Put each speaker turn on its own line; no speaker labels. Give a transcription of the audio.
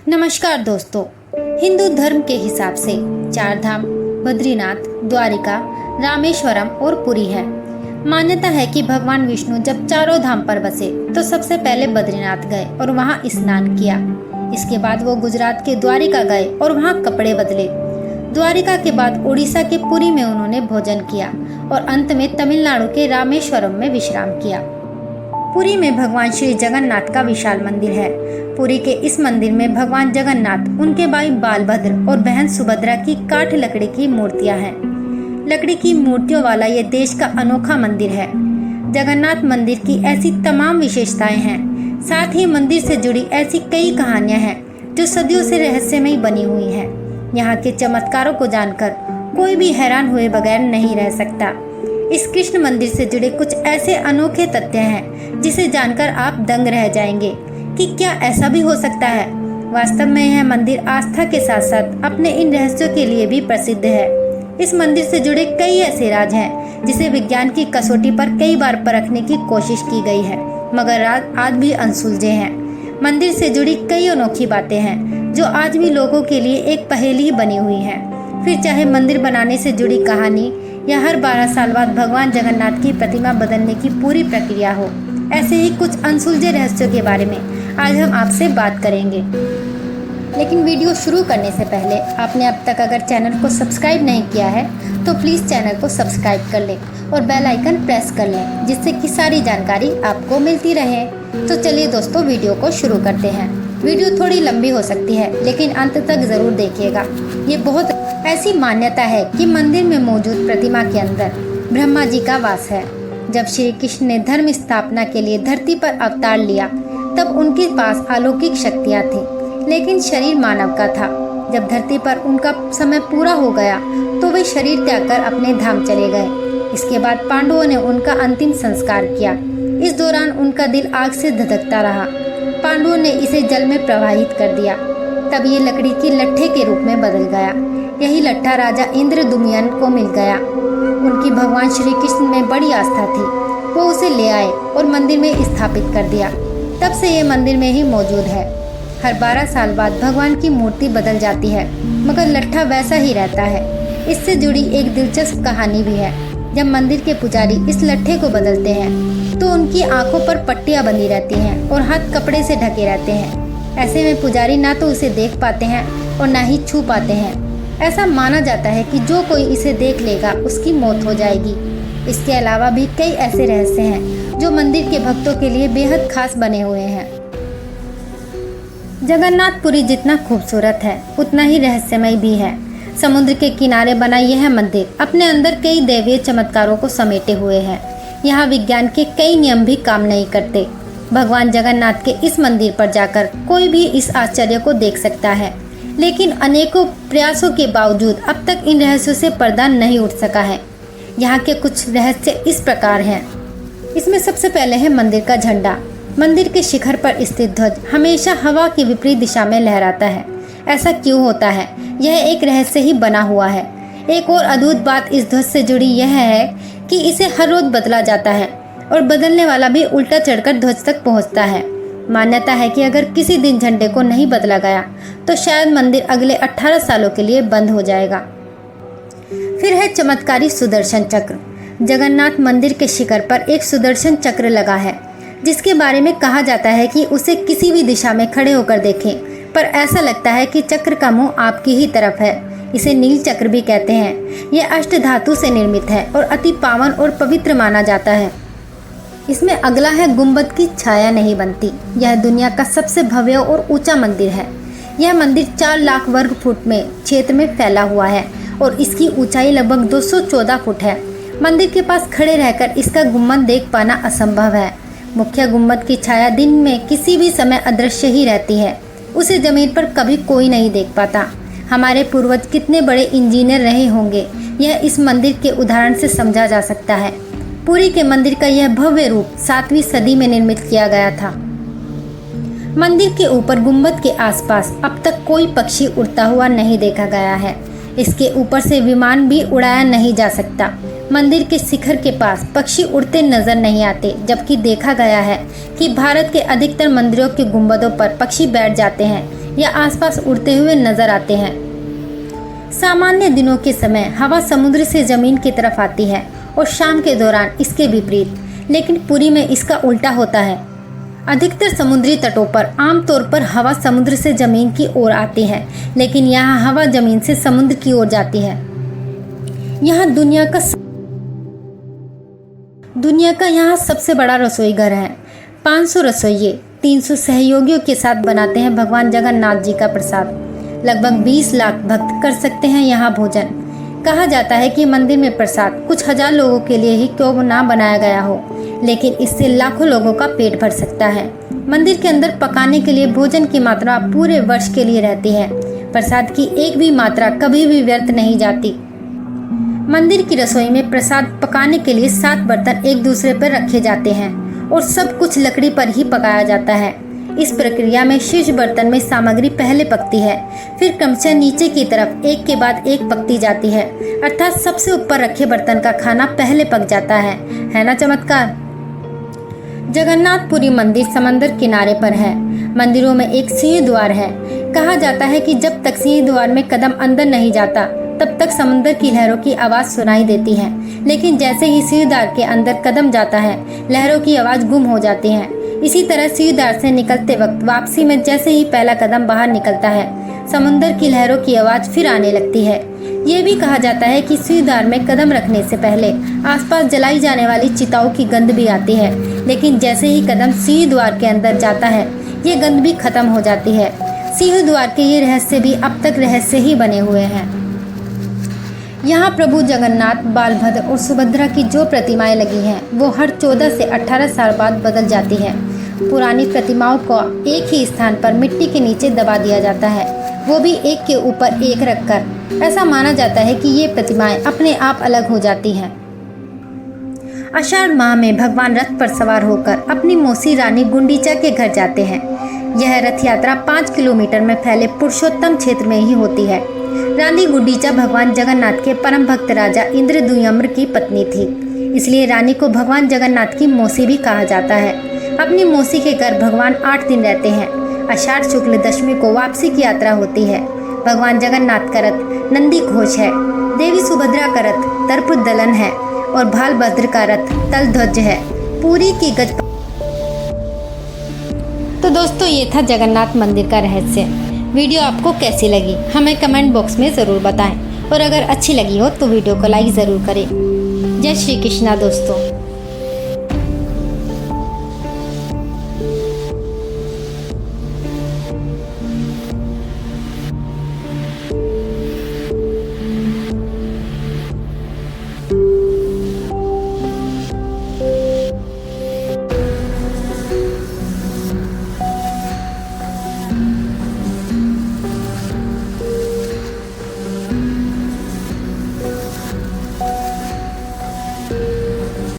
नमस्कार दोस्तों। हिंदू धर्म के हिसाब से चार धाम बद्रीनाथ, द्वारिका, रामेश्वरम और पुरी है। मान्यता है कि भगवान विष्णु जब चारों धाम पर बसे तो सबसे पहले बद्रीनाथ गए और वहां स्नान किया। इसके बाद वो गुजरात के द्वारिका गए और वहां कपड़े बदले। द्वारिका के बाद उड़ीसा के पुरी में उन्होंने भोजन किया और अंत में तमिलनाडु के रामेश्वरम में विश्राम किया। पुरी में भगवान श्री जगन्नाथ का विशाल मंदिर है। पुरी के इस मंदिर में भगवान जगन्नाथ, उनके भाई बालभद्र और बहन सुभद्रा की काठ लकड़ी की मूर्तियां हैं। लकड़ी की मूर्तियों वाला ये देश का अनोखा मंदिर है। जगन्नाथ मंदिर की ऐसी तमाम विशेषताएं हैं। साथ ही मंदिर से जुड़ी ऐसी कई कहानियां हैं जो सदियों से रहस्यमयी बनी हुई हैं। यहाँ के चमत्कारों को जानकर कोई भी हैरान हुए बगैर नहीं रह सकता। इस कृष्ण मंदिर से जुड़े कुछ ऐसे अनोखे तथ्य हैं जिसे जानकर आप दंग रह जाएंगे कि क्या ऐसा भी हो सकता है। वास्तव में यह मंदिर आस्था के साथ साथ अपने इन रहस्यों के लिए भी प्रसिद्ध है। इस मंदिर से जुड़े कई ऐसे राज हैं जिसे विज्ञान की कसौटी पर कई बार परखने की कोशिश की गई है, मगर आज भी अनसुलझे हैं। मंदिर से जुड़ी कई अनोखी बातें हैं जो आज भी लोगों के लिए एक पहेली ही बनी हुई है। फिर चाहे मंदिर बनाने से जुड़ी कहानी या हर 12 साल बाद भगवान जगन्नाथ की प्रतिमा बदलने की पूरी प्रक्रिया हो, ऐसे ही कुछ अनसुलझे रहस्यों के बारे में आज हम आपसे बात करेंगे। लेकिन वीडियो शुरू करने से पहले आपने अब तक अगर चैनल को सब्सक्राइब नहीं किया है तो प्लीज़ चैनल को सब्सक्राइब कर लें और बेल आइकन प्रेस कर लें, जिससे कि सारी जानकारी आपको मिलती रहे। तो चलिए दोस्तों, वीडियो को शुरू करते हैं। वीडियो थोड़ी लंबी हो सकती है लेकिन अंत तक ज़रूर देखिएगा। ये बहुत ऐसी मान्यता है कि मंदिर में मौजूद प्रतिमा के अंदर ब्रह्मा जी का वास है। जब श्री कृष्ण ने धर्म स्थापना के लिए धरती पर अवतार लिया तब उनके पास अलौकिक शक्तियाँ थीं, लेकिन शरीर मानव का था। जब धरती पर उनका समय पूरा हो गया तो वे शरीर त्याग कर अपने धाम चले गए। इसके बाद पांडवों ने उनका अंतिम संस्कार किया। इस दौरान उनका दिल आग से धधकता रहा। पांडवों ने इसे जल में प्रवाहित कर दिया। तब ये लकड़ी की लट्ठे के रूप में बदल गया। यही लट्ठा राजा इंद्रदुम्न को मिल गया। उनकी भगवान श्री कृष्ण में बड़ी आस्था थी। वो उसे ले आए और मंदिर में स्थापित कर दिया। तब से ये मंदिर में ही मौजूद है। हर 12 साल बाद भगवान की मूर्ति बदल जाती है, मगर लट्ठा वैसा ही रहता है। इससे जुड़ी एक दिलचस्प कहानी भी है। जब मंदिर के पुजारी इस लट्ठे को बदलते हैं तो उनकी आंखों पर पट्टियां बंधी रहती हैं और हाथ कपड़े से ढके रहते हैं। ऐसे में पुजारी ना तो उसे देख पाते हैं और ना ही छू पाते हैं। ऐसा माना जाता है कि जो कोई इसे देख लेगा उसकी मौत हो जाएगी। इसके अलावा भी कई ऐसे रहस्य हैं जो मंदिर के भक्तों के लिए बेहद खास बने हुए हैं। जगन्नाथपुरी जितना खूबसूरत है उतना ही रहस्यमय भी है। समुद्र के किनारे बना यह मंदिर अपने अंदर कई दैवीय चमत्कारों को समेटे हुए है। यहाँ विज्ञान के कई नियम भी काम नहीं करते। भगवान जगन्नाथ के इस मंदिर पर जाकर कोई भी इस आश्चर्य को देख सकता है, लेकिन अनेकों प्रयासों के बावजूद अब तक इन रहस्यों से पर्दा नहीं उठ सका है। यहाँ के कुछ रहस्य इस प्रकार हैं। इसमें सबसे पहले है मंदिर का झंडा। मंदिर के शिखर पर स्थित ध्वज हमेशा हवा की विपरीत दिशा में लहराता है। ऐसा क्यों होता है, यह एक रहस्य ही बना हुआ है। एक और अद्भुत बात इस ध्वज से जुड़ी यह है कि इसे हर रोज बदला जाता है और बदलने वाला भी उल्टा चढ़कर ध्वज तक पहुँचता है। मान्यता है कि अगर किसी दिन झंडे को नहीं बदला गया तो शायद मंदिर अगले 18 सालों के लिए बंद हो जाएगा। फिर है चमत्कारी सुदर्शन चक्र। जगन्नाथ मंदिर के शिखर पर एक सुदर्शन चक्र लगा है, जिसके बारे में कहा जाता है कि उसे किसी भी दिशा में खड़े होकर देखें पर ऐसा लगता है कि चक्र का मुंह आपकी ही तरफ है। इसे नील चक्र भी कहते हैं। यह अष्ट धातु से निर्मित है और अति पावन और पवित्र माना जाता है। इसमें अगला है गुंबद की छाया नहीं बनती। यह दुनिया का सबसे भव्य और ऊंचा मंदिर है। यह मंदिर 4 लाख वर्ग फुट में क्षेत्र में फैला हुआ है और इसकी ऊंचाई लगभग 214 फुट है। मंदिर के पास खड़े रहकर इसका गुंबद देख पाना असंभव है। मुख्य गुंबद की छाया दिन में किसी भी समय अदृश्य ही रहती है। उसे जमीन पर कभी कोई नहीं देख पाता। हमारे पूर्वज कितने बड़े इंजीनियर रहे होंगे, यह इस मंदिर के उदाहरण से समझा जा सकता है। पुरी के मंदिर का यह भव्य रूप 7वीं सदी में निर्मित किया गया था। मंदिर के ऊपर गुंबद के आसपास अब तक कोई पक्षी उड़ता हुआ नहीं देखा गया है। इसके ऊपर से विमान भी उड़ाया नहीं जा सकता। मंदिर के शिखर के पास पक्षी उड़ते नजर नहीं आते, जबकि देखा गया है कि भारत के अधिकतर मंदिरों के गुंबदों पर पक्षी बैठ जाते हैं। या आसपास उड़ते हुए नजर आते हैं। सामान्य दिनों के समय हवा समुद्र से जमीन की तरफ आती है और शाम के दौरान इसके विपरीत, लेकिन पुरी में इसका उल्टा होता है। अधिकतर समुद्री तटों पर आमतौर पर हवा समुद्र से जमीन की ओर आती है, लेकिन यहाँ हवा जमीन से समुद्र की ओर जाती है। यहाँ दुनिया का यहाँ सबसे बड़ा रसोई घर है। 500 रसोइये 300 सहयोगियों के साथ बनाते हैं भगवान जगन्नाथ जी का प्रसाद। लगभग 20 लाख भक्त कर सकते हैं यहाँ भोजन। कहा जाता है कि मंदिर में प्रसाद कुछ हजार लोगों के लिए ही क्यों ना बनाया गया हो, लेकिन इससे लाखों लोगों का पेट भर सकता है। मंदिर के अंदर पकाने के लिए भोजन की मात्रा पूरे वर्ष के लिए रहती है। प्रसाद की एक भी मात्रा कभी भी व्यर्थ नहीं जाती। मंदिर की रसोई में प्रसाद पकाने के लिए 7 बर्तन एक दूसरे पर रखे जाते हैं और सब कुछ लकड़ी पर ही पकाया जाता है। इस प्रक्रिया में शीर्ष बर्तन में सामग्री पहले पकती है, फिर क्रमशः नीचे की तरफ एक के बाद एक पकती जाती है, अर्थात सबसे ऊपर रखे बर्तन का खाना पहले पक जाता है ना चमत्कार। जगन्नाथपुरी मंदिर समंदर किनारे पर है। मंदिरों में एक सिंह द्वार है। कहा जाता है कि जब तक सिंह द्वार में कदम अंदर नहीं जाता तब तक समुद्र की लहरों की आवाज सुनाई देती है, लेकिन जैसे ही सिंह द्वार के अंदर कदम जाता है लहरों की आवाज गुम हो जाती है। इसी तरह सिंह द्वार से निकलते वक्त वापसी में जैसे ही पहला कदम बाहर निकलता है समुद्र की लहरों की आवाज फिर आने लगती है। ये भी कहा जाता है कि सिंह द्वार में कदम रखने से पहले आसपास जलाई जाने वाली चिताओं की गंध भी आती है, लेकिन जैसे ही कदम सिंह द्वार के अंदर जाता है ये गंध भी खत्म हो जाती है। सिंह द्वार के ये रहस्य भी अब तक रहस्य ही बने हुए हैं। यहाँ प्रभु जगन्नाथ, बालभद्र और सुभद्रा की जो प्रतिमाएं लगी हैं वो हर 14 से 18 साल बाद बदल जाती हैं। पुरानी प्रतिमाओं को एक ही स्थान पर मिट्टी के नीचे दबा दिया जाता है, वो भी एक के ऊपर एक रखकर। ऐसा माना जाता है कि ये प्रतिमाएं अपने आप अलग हो जाती हैं। आषाढ़ माह में भगवान रथ पर सवार होकर अपनी मौसी रानी गुंडीचा के घर जाते हैं। यह रथ यात्रा 5 किलोमीटर में फैले पुरुषोत्तम क्षेत्र में ही होती है। रानी गुंडीचा भगवान जगन्नाथ के परम भक्त राजा इंद्रद्युम्न की पत्नी थी, इसलिए रानी को भगवान जगन्नाथ की मौसी भी कहा जाता है। अपनी मौसी के घर भगवान 8 दिन रहते हैं। आषाढ़ शुक्ल दशमी को वापसी की यात्रा होती है। भगवान जगन्नाथ का रथ नंदी घोष है, देवी सुभद्रा का रथ दर्प दलन है और बालभद्र का रथ तल ध्वज है। पूरी की गज। तो दोस्तों ये था जगन्नाथ मंदिर का रहस्य। वीडियो आपको कैसी लगी हमें कमेंट बॉक्स में ज़रूर बताएं और अगर अच्छी लगी हो तो वीडियो को लाइक ज़रूर करें। जय श्री कृष्णा दोस्तों।